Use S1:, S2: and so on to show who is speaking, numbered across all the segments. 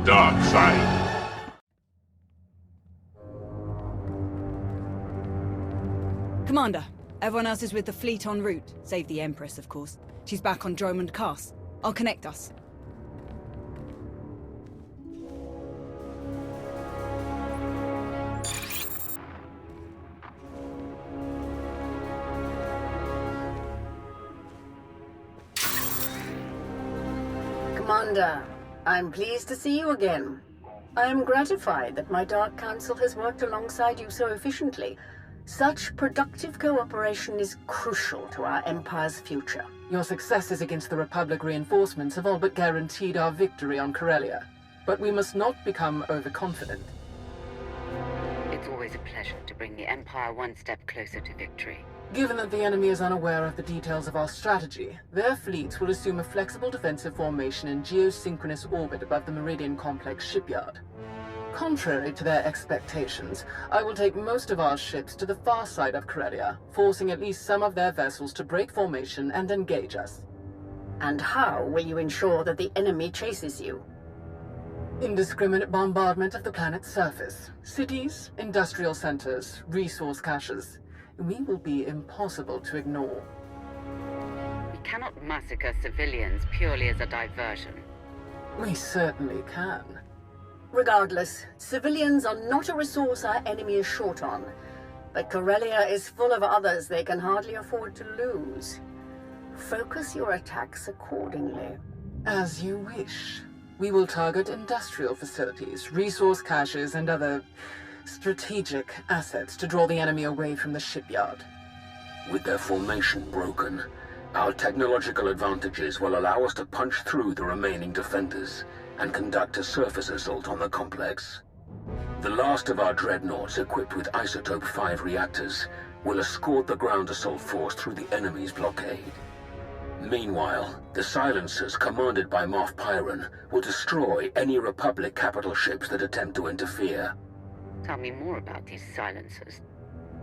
S1: dark side.
S2: Commander, everyone else is with the fleet en route. Save the Empress, of course. She's back on Dromund Cass. I'll connect us.
S3: Commander, I'm pleased to see you again. I am gratified that my Dark Council has worked alongside you so efficiently. Such productive cooperation is crucial to our Empire's future.
S4: Your successes against the Republic reinforcements have all but guaranteed our victory on Corellia. But we must not become overconfident.
S5: It's always a pleasure to bring the Empire one step closer to victory.
S4: Given that the enemy is unaware of the details of our strategy, their fleets will assume a flexible defensive formation in geosynchronous orbit above the Meridian Complex shipyard. Contrary to their expectations, I will take most of our ships to the far side of Corellia, forcing at least some of their vessels to break formation and engage us.
S3: And how will you ensure that the enemy chases you?
S4: Indiscriminate bombardment of the planet's surface. Cities, industrial centers, resource caches. We will be impossible to ignore.
S5: We cannot massacre civilians purely as a diversion.
S4: We certainly can.
S3: Regardless, civilians are not a resource our enemy is short on. But Corellia is full of others they can hardly afford to lose. Focus your attacks accordingly.
S4: As you wish. We will target industrial facilities, resource caches, and other strategic assets to draw the enemy away from the shipyard.
S6: With their formation broken, our technological advantages will allow us to punch through the remaining defenders and conduct a surface assault on the complex. The last of our dreadnoughts equipped with Isotope 5 reactors will escort the ground assault force through the enemy's blockade. Meanwhile, the silencers commanded by Moff Pyron will destroy any Republic capital ships that attempt to interfere.
S5: Tell me more about these silencers.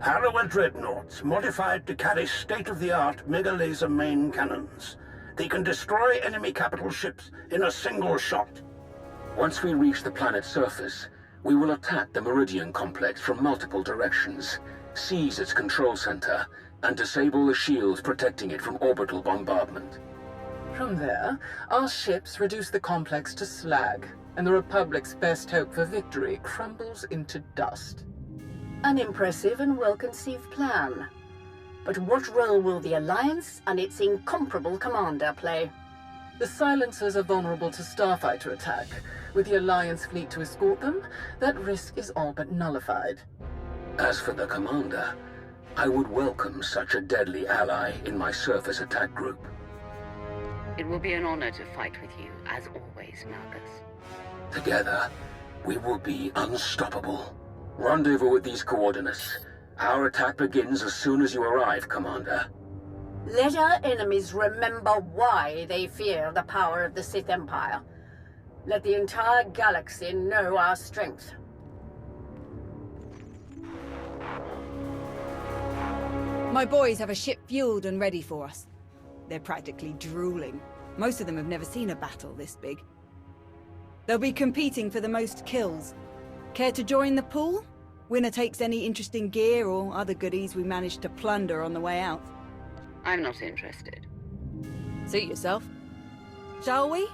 S7: Harrower dreadnoughts, modified to carry state-of-the-art mega-laser main cannons. They can destroy enemy capital ships in a single shot.
S6: Once we reach the planet's surface, we will attack the Meridian Complex from multiple directions, seize its control center, and disable the shields protecting it from orbital bombardment.
S4: From there, our ships reduce the complex to slag, and the Republic's best hope for victory crumbles into dust.
S3: An impressive and well-conceived plan. But what role will the Alliance and its incomparable commander play?
S4: The silencers are vulnerable to starfighter attack. With the Alliance fleet to escort them, that risk is all but nullified.
S6: As for the commander, I would welcome such a deadly ally in my surface attack group.
S5: It will be an honor to fight with you, as always, Malgus.
S6: Together, we will be unstoppable. Rendezvous with these coordinates. Our attack begins as soon as you arrive, Commander.
S3: Let our enemies remember why they fear the power of the Sith Empire. Let the entire galaxy know our strength.
S2: My boys have a ship fueled and ready for us. They're practically drooling. Most of them have never seen a battle this big. They'll be competing for the most kills. Care to join the pool? Winner takes any interesting gear or other goodies we managed to plunder on the way out.
S5: I'm not interested.
S2: Suit yourself. Shall we?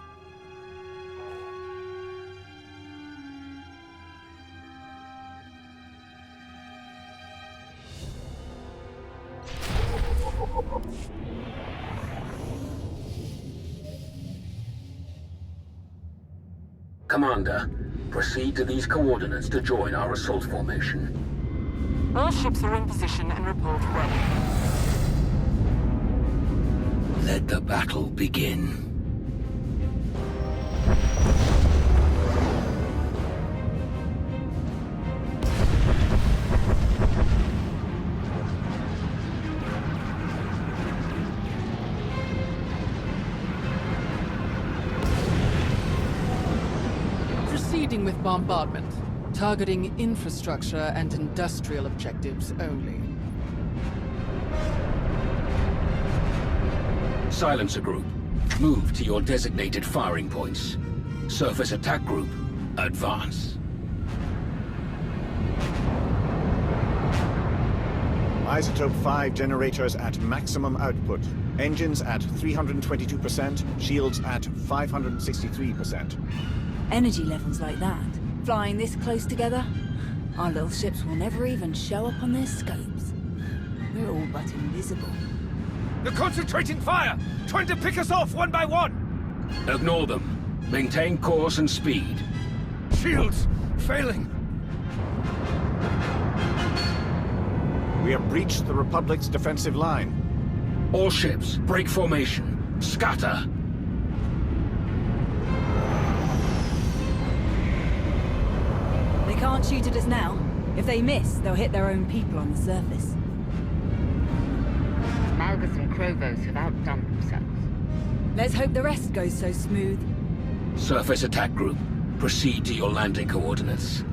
S6: Commander, proceed to these coordinates to join our assault formation.
S4: All ships are in position and report ready.
S6: Let the battle begin.
S4: Proceeding with bombardment. Targeting infrastructure and industrial objectives only.
S6: Silencer Group, move to your designated firing points. Surface Attack Group, Advance.
S1: Isotope 5 generators at maximum output. Engines at 322%, shields at 563%.
S2: Energy levels like that, flying this close together, our little ships will never even show up on their scopes. We're all but invisible.
S8: They're concentrating fire! Trying to pick us off one by one!
S6: Ignore them. Maintain course and speed.
S8: Shields! Failing!
S1: We have breached the Republic's defensive line.
S6: All ships, break formation. Scatter!
S2: They can't shoot at us now. If they miss, they'll hit their own people on the surface.
S5: Malgus and Krovos have outdone themselves.
S2: Let's hope the rest goes so smooth.
S6: Surface attack group, proceed to your landing coordinates.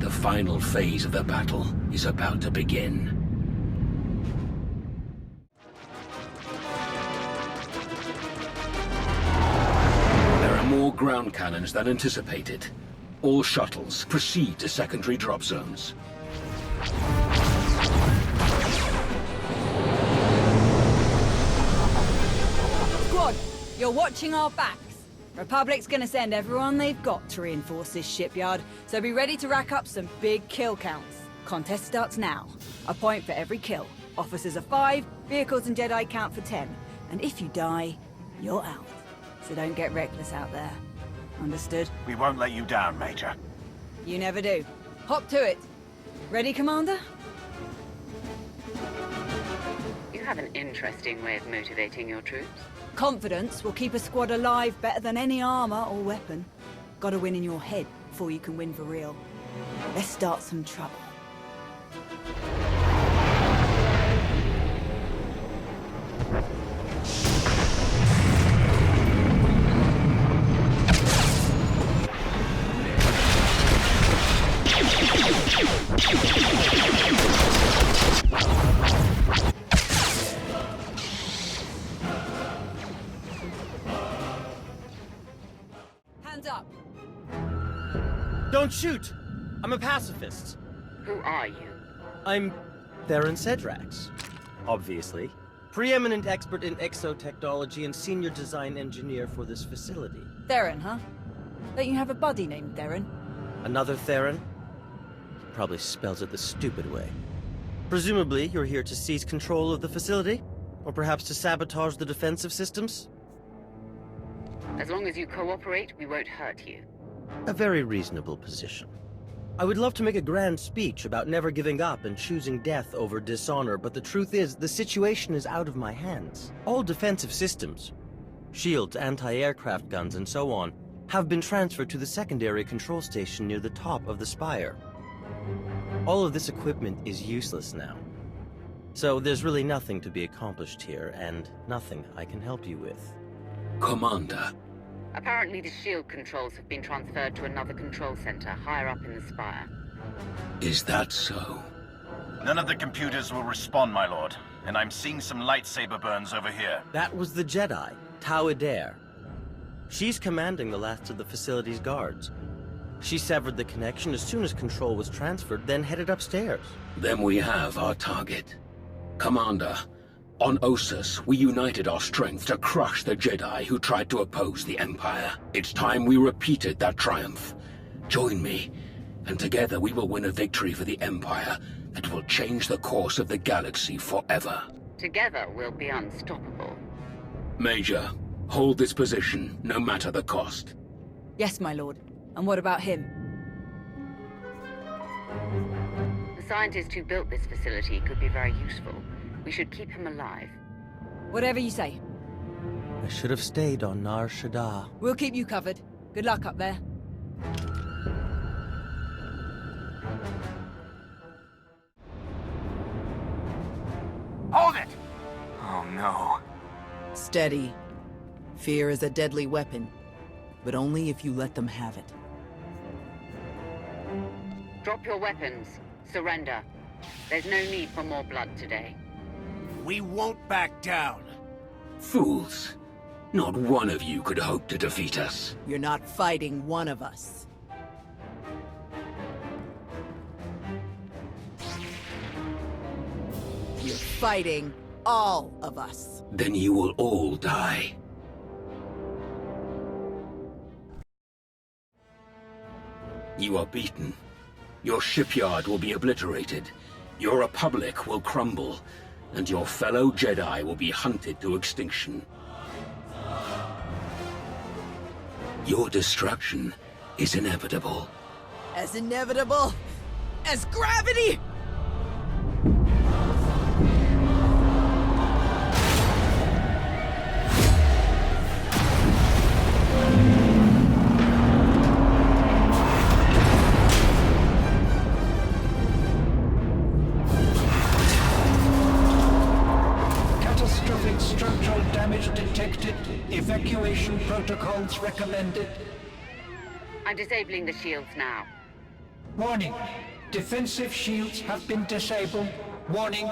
S6: The final phase of the battle is about to begin. There are more ground cannons than anticipated. All shuttles, proceed to secondary drop zones.
S2: Squad, you're watching our backs. Republic's gonna send everyone they've got to reinforce this shipyard, so be ready to rack up some big kill counts. Contest starts now. A point for every kill. Officers are 5, vehicles and Jedi count for 10. And if you die, you're out. So don't get reckless out there. Understood?
S9: We won't let you down, Major.
S2: You never do. Hop to it. Ready, Commander?
S5: You have an interesting way of motivating your troops.
S2: Confidence will keep a squad alive better than any armor or weapon. Gotta win in your head before you can win for real. Let's start some trouble. Hands up!
S10: Don't shoot! I'm a pacifist.
S5: Who are you?
S10: I'm Theron Cedrax, obviously. Preeminent expert in exotechnology and senior design engineer for this facility.
S2: Theron, huh? Don't you have a buddy named Theron?
S10: Another Theron? Probably spells it the stupid way. Presumably, you're here to seize control of the facility? Or perhaps to sabotage the defensive systems?
S5: As long as you cooperate, we won't hurt you.
S10: A very reasonable position. I would love to make a grand speech about never giving up and choosing death over dishonor, but the truth is, the situation is out of my hands. All defensive systems, shields, anti-aircraft guns, and so on, have been transferred to the secondary control station near the top of the spire. All of this equipment is useless now. So there's really nothing to be accomplished here, and nothing I can help you with.
S6: Commander.
S5: Apparently the shield controls have been transferred to another control center higher up in the spire.
S6: Is that so?
S9: None of the computers will respond, my lord. And I'm seeing some lightsaber burns over here.
S10: That was the Jedi, Tau Adair. She's commanding the last of the facility's guards. She severed the connection as soon as control was transferred, then headed upstairs.
S6: Then we have our target. Commander, on Ossus, we united our strength to crush the Jedi who tried to oppose the Empire. It's time we repeated that triumph. Join me, and together we will win a victory for the Empire that will change the course of the galaxy forever.
S5: Together, we'll be unstoppable.
S6: Major, hold this position, no matter the cost.
S2: Yes, my lord. And what about him?
S5: The scientist who built this facility could be very useful. We should keep him alive.
S2: Whatever you say.
S10: I should have stayed on Nar Shaddaa.
S2: We'll keep you covered. Good luck up there.
S9: Hold it! Oh no.
S11: Steady. Fear is a deadly weapon, but only if you let them have it.
S5: Drop your weapons. Surrender. There's no need for more blood today.
S8: We won't back down.
S6: Fools. Not one of you could hope to defeat us.
S11: You're not fighting one of us. You're fighting all of us.
S6: Then you will all die. You are beaten. Your shipyard will be obliterated. Your republic will crumble. And your fellow Jedi will be hunted to extinction. Your destruction is inevitable.
S11: As inevitable as gravity!
S12: Catastrophic structural damage detected. Evacuation protocols recommended.
S5: I'm disabling the shields now.
S12: Warning. Defensive shields have been disabled. Warning.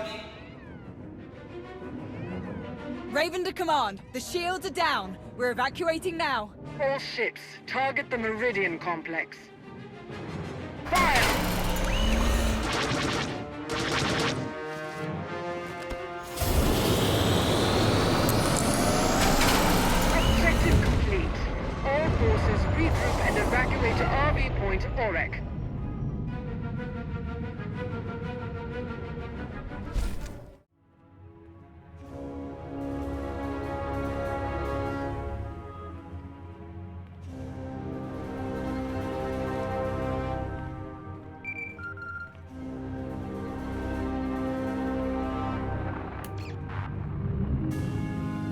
S2: Raven to command. The shields are down. We're evacuating now.
S13: All ships, target the Meridian complex. Fire! Objective complete. All forces regroup and evacuate to RV Point Orek.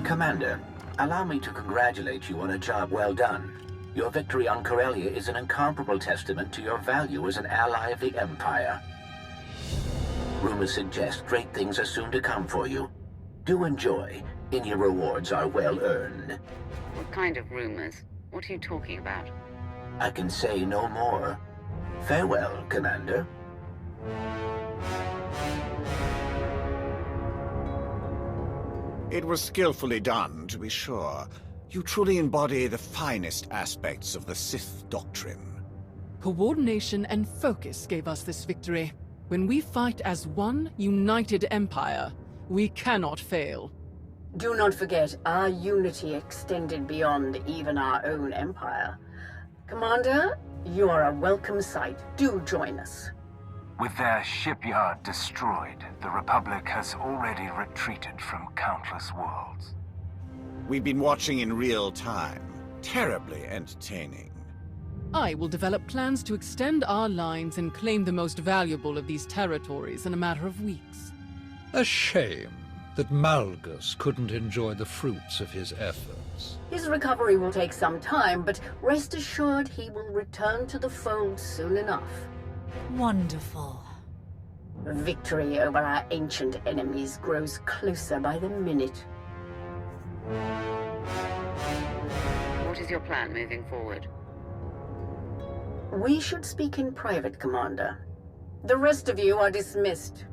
S14: Commander, allow me to congratulate you on a job well done. Your victory on Corellia is an incomparable testament to your value as an ally of the Empire. Rumors suggest great things are soon to come for you. Do enjoy. Any rewards are well earned.
S5: What kind of rumors? What are you talking about?
S14: I can say no more. Farewell, Commander.
S1: It was skillfully done, to be sure. You truly embody the finest aspects of the Sith doctrine.
S4: Coordination and focus gave us this victory. When we fight as one united empire, we cannot fail.
S3: Do not forget, our unity extended beyond even our own empire. Commander, you are a welcome sight. Do join us.
S15: With their shipyard destroyed, the Republic has already retreated from countless worlds.
S1: We've been watching in real time. Terribly entertaining.
S4: I will develop plans to extend our lines and claim the most valuable of these territories in a matter of weeks.
S16: A shame that Malgus couldn't enjoy the fruits of his efforts.
S3: His recovery will take some time, but rest assured he will return to the fold soon enough.
S17: Wonderful.
S3: Victory over our ancient enemies grows closer by the minute.
S5: What is your plan moving forward?
S3: We should speak in private, Commander. The rest of you are dismissed.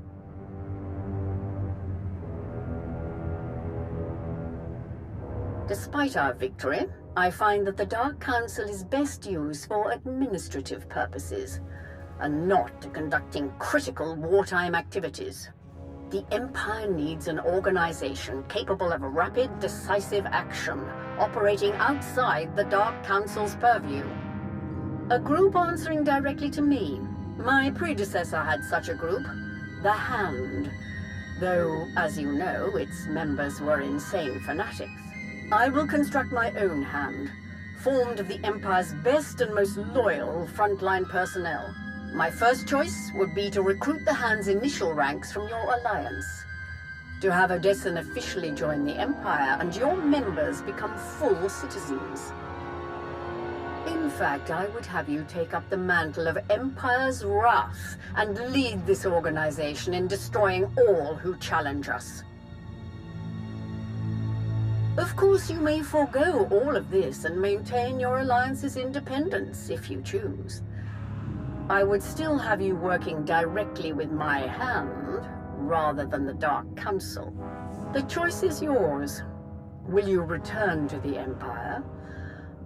S3: Despite our victory, I find that the Dark Council is best used for administrative purposes, and not conducting critical wartime activities. The Empire needs an organization capable of rapid, decisive action, operating outside the Dark Council's purview. A group answering directly to me. My predecessor had such a group, the Hand. Though, as you know, its members were insane fanatics. I will construct my own Hand, formed of the Empire's best and most loyal frontline personnel. My first choice would be to recruit the Hand's initial ranks from your alliance. To have Odessen officially join the Empire and your members become full citizens. In fact, I would have you take up the mantle of Empire's Wrath and lead this organization in destroying all who challenge us. Of course, you may forego all of this and maintain your alliance's independence if you choose. I would still have you working directly with my Hand, rather than the Dark Council. The choice is yours. Will you return to the Empire,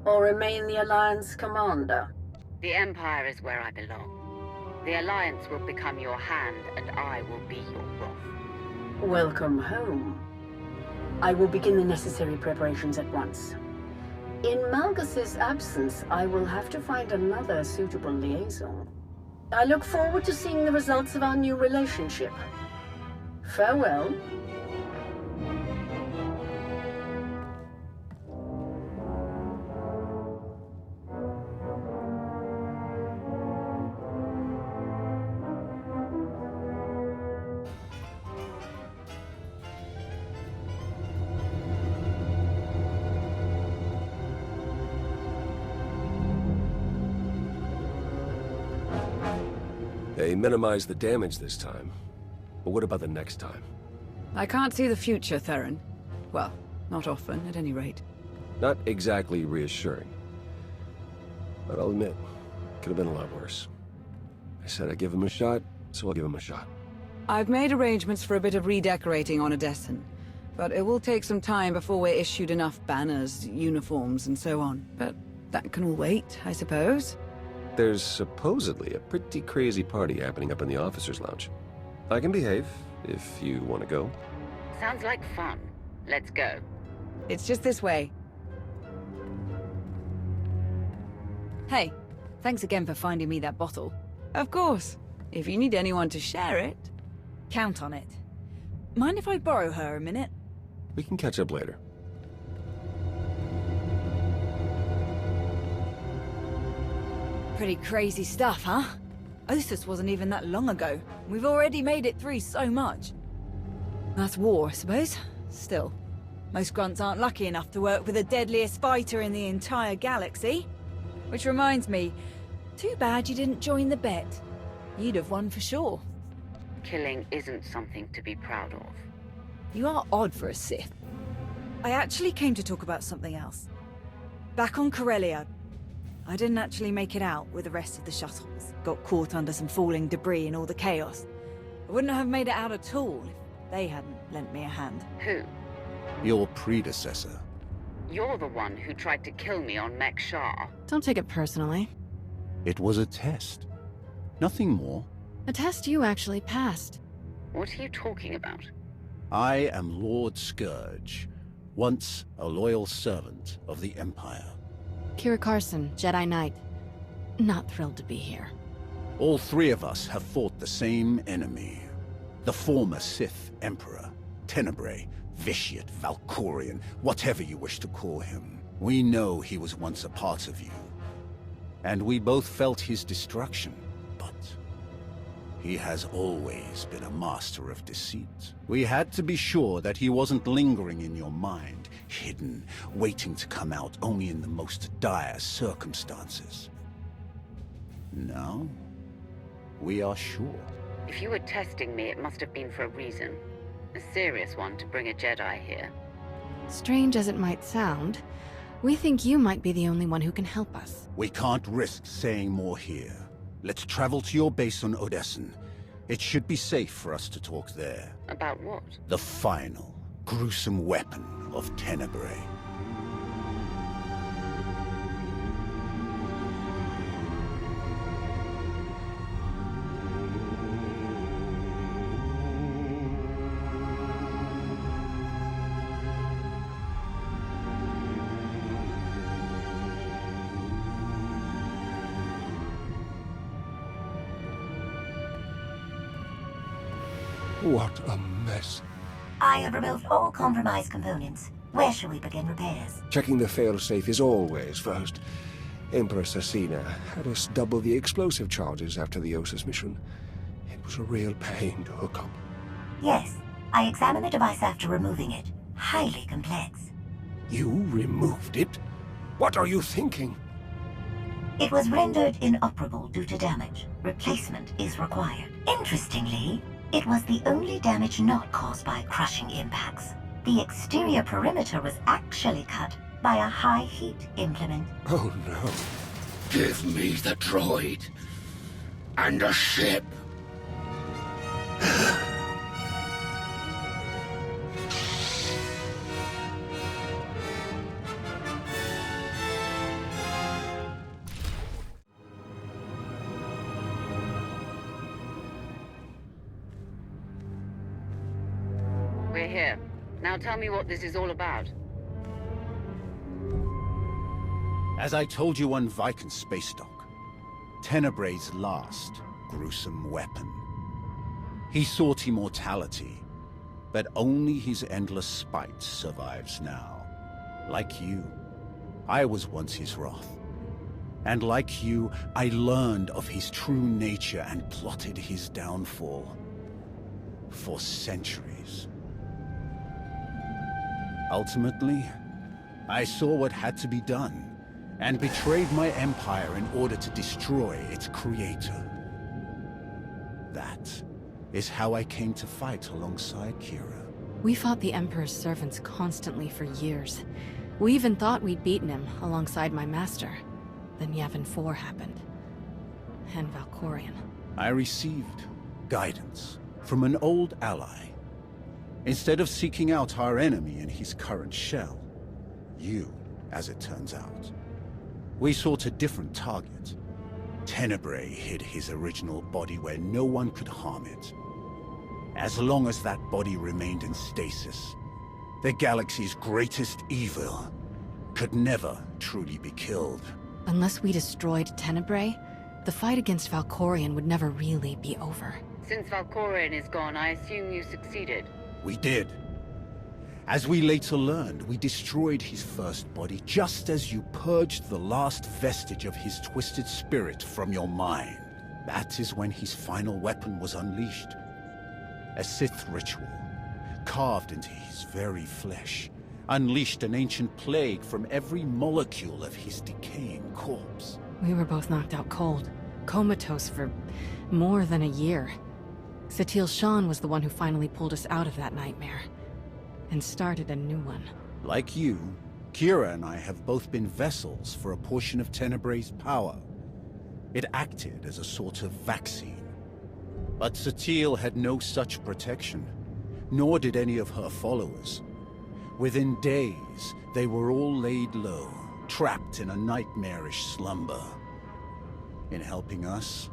S3: or remain the Alliance commander?
S5: The Empire is where I belong. The Alliance will become your Hand, and I will be your Wrath.
S3: Welcome home. I will begin the necessary preparations at once. In Malgus's absence, I will have to find another suitable liaison. I look forward to seeing the results of our new relationship. Farewell.
S18: They minimized the damage this time. But what about the next time?
S11: I can't see the future, Theron. Well, not often, at any rate.
S18: Not exactly reassuring. But I'll admit, could have been a lot worse. I said I'd give him a shot, so I'll give him a shot.
S11: I've made arrangements for a bit of redecorating on Odessen, but it will take some time before we're issued enough banners, uniforms, and so on. But that can all wait, I suppose.
S18: There's supposedly a pretty crazy party happening up in the officers' lounge. I can behave, if you want to go.
S5: Sounds like fun. Let's go.
S11: It's just this way.
S2: Hey, thanks again for finding me that bottle.
S11: Of course. If you need anyone to share it...
S2: Count on it. Mind if I borrow her a minute?
S18: We can catch up later.
S2: Pretty crazy stuff, huh? Ossus wasn't even that long ago. We've already made it through so much. That's war, I suppose. Still, most grunts aren't lucky enough to work with the deadliest fighter in the entire galaxy. Which reminds me, too bad you didn't join the bet. You'd have won for sure.
S5: Killing isn't something to be proud of.
S2: You are odd for a Sith. I actually came to talk about something else. Back on Corellia, I didn't actually make it out with the rest of the shuttles. Got caught under some falling debris and all the chaos. I wouldn't have made it out at all if they hadn't lent me a hand.
S5: Who?
S1: Your predecessor.
S5: You're the one who tried to kill me on Mek Shah.
S19: Don't take it personally.
S1: It was a test. Nothing more.
S19: A test you actually passed.
S5: What are you talking about?
S1: I am Lord Scourge, once a loyal servant of the Empire.
S19: Kira Carson, Jedi Knight. Not thrilled to be here.
S1: All three of us have fought the same enemy. The former Sith Emperor, Tenebrae, Vitiate, Valkorian, whatever you wish to call him. We know he was once a part of you. And we both felt his destruction, but he has always been a master of deceit. We had to be sure that he wasn't lingering in your mind, hidden, waiting to come out only in the most dire circumstances. Now, we are sure.
S5: If you were testing me, it must have been for a reason. A serious one to bring a Jedi here.
S19: Strange as it might sound, we think you might be the only one who can help us.
S1: We can't risk saying more here. Let's travel to your base on Odessen. It should be safe for us to talk there.
S5: About what?
S1: The final, gruesome weapon of Tenebrae.
S16: What a mess.
S20: I have removed all compromised components. Where shall we begin repairs?
S18: Checking the failsafe is always first. Empress Asina had us double the explosive charges after the Ossus mission. It was a real pain to hook up.
S20: Yes, I examined the device after removing it. Highly complex.
S18: You removed it? What are you thinking?
S20: It was rendered inoperable due to damage. Replacement is required. Interestingly, it was the only damage not caused by crushing impacts. The exterior perimeter was actually cut by a high-heat implement.
S18: Oh no.
S6: Give me the droid. And a ship.
S5: We're here. Now tell me what this is all about.
S1: As I told you on Viken Space Dock, Tenebray's last gruesome weapon. He sought immortality, but only his endless spite survives now. Like you, I was once his wrath. And like you, I learned of his true nature and plotted his downfall. For centuries. Ultimately, I saw what had to be done, and betrayed my empire in order to destroy its creator. That is how I came to fight alongside Kira.
S19: We fought the Emperor's servants constantly for years. We even thought we'd beaten him alongside my master. Then Yavin 4 happened. And Valkorion.
S1: I received guidance from an old ally. Instead of seeking out our enemy in his current shell, you, as it turns out, we sought a different target. Tenebray hid his original body where no one could harm it. As long as that body remained in stasis, the galaxy's greatest evil could never truly be killed.
S19: Unless we destroyed Tenebray, the fight against Valkorion would never really be over.
S5: Since Valkorion is gone, I assume you succeeded.
S1: We did. As we later learned, we destroyed his first body just as you purged the last vestige of his twisted spirit from your mind. That is when his final weapon was unleashed. A Sith ritual, carved into his very flesh, unleashed an ancient plague from every molecule of his decaying corpse.
S19: We were both knocked out cold, comatose for more than a year. Satil Shan was the one who finally pulled us out of that nightmare, and started a new one.
S1: Like you, Kira and I have both been vessels for a portion of Tenebray's power. It acted as a sort of vaccine. But Satil had no such protection, nor did any of her followers. Within days, they were all laid low, trapped in a nightmarish slumber. In helping us,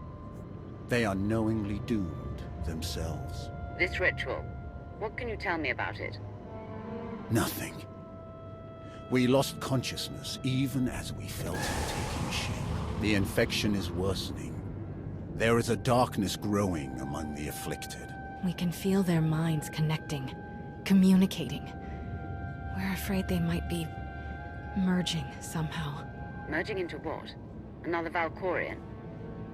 S1: they are knowingly doomed themselves.
S5: This ritual, what can you tell me about it?
S1: Nothing. We lost consciousness even as we felt it taking shape. The infection is worsening. There is a darkness growing among the afflicted.
S19: We can feel their minds connecting, communicating. We're afraid they might be merging somehow.
S5: Merging into what? Another Valkorion?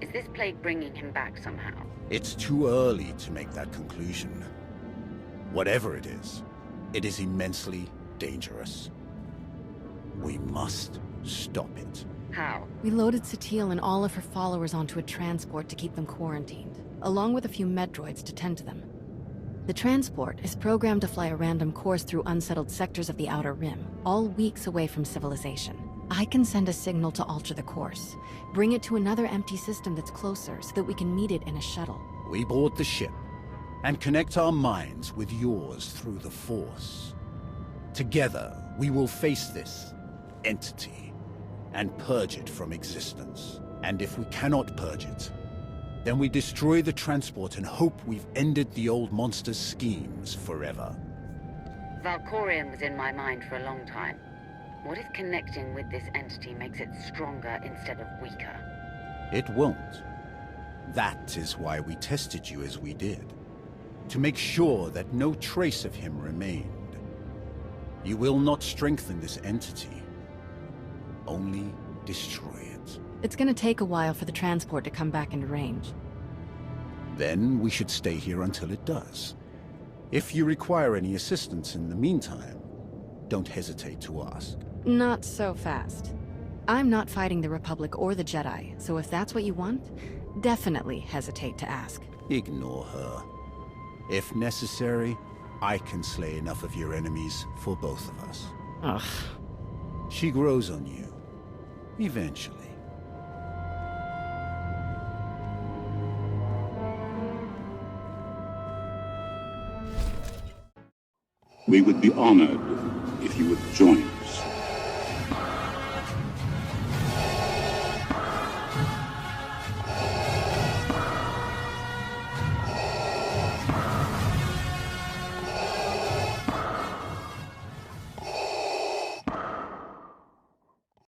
S5: Is this plague bringing him back somehow?
S1: It's too early to make that conclusion. Whatever it is immensely dangerous. We must stop it.
S5: How?
S19: We loaded Satil and all of her followers onto a transport to keep them quarantined, along with a few medroids to tend to them. The transport is programmed to fly a random course through unsettled sectors of the Outer Rim, all weeks away from civilization. I can send a signal to alter the course, bring it to another empty system that's closer so that we can meet it in a shuttle.
S1: We board the ship and connect our minds with yours through the Force. Together, we will face this entity and purge it from existence. And if we cannot purge it, then we destroy the transport and hope we've ended the old monster's schemes forever.
S5: Valkorion was in my mind for a long time. What if connecting with this entity makes it stronger instead of weaker?
S1: It won't. That is why we tested you as we did. To make sure that no trace of him remained. You will not strengthen this entity. Only destroy it.
S19: It's gonna take a while for the transport to come back into range.
S1: Then we should stay here until it does. If you require any assistance in the meantime, don't hesitate to ask.
S19: Not so fast. I'm not fighting the Republic or the Jedi, so if that's what you want, definitely hesitate to ask.
S1: Ignore her. If necessary, I can slay enough of your enemies for both of us.
S19: Ugh.
S1: She grows on you. Eventually.
S21: We would be honored if you would join us.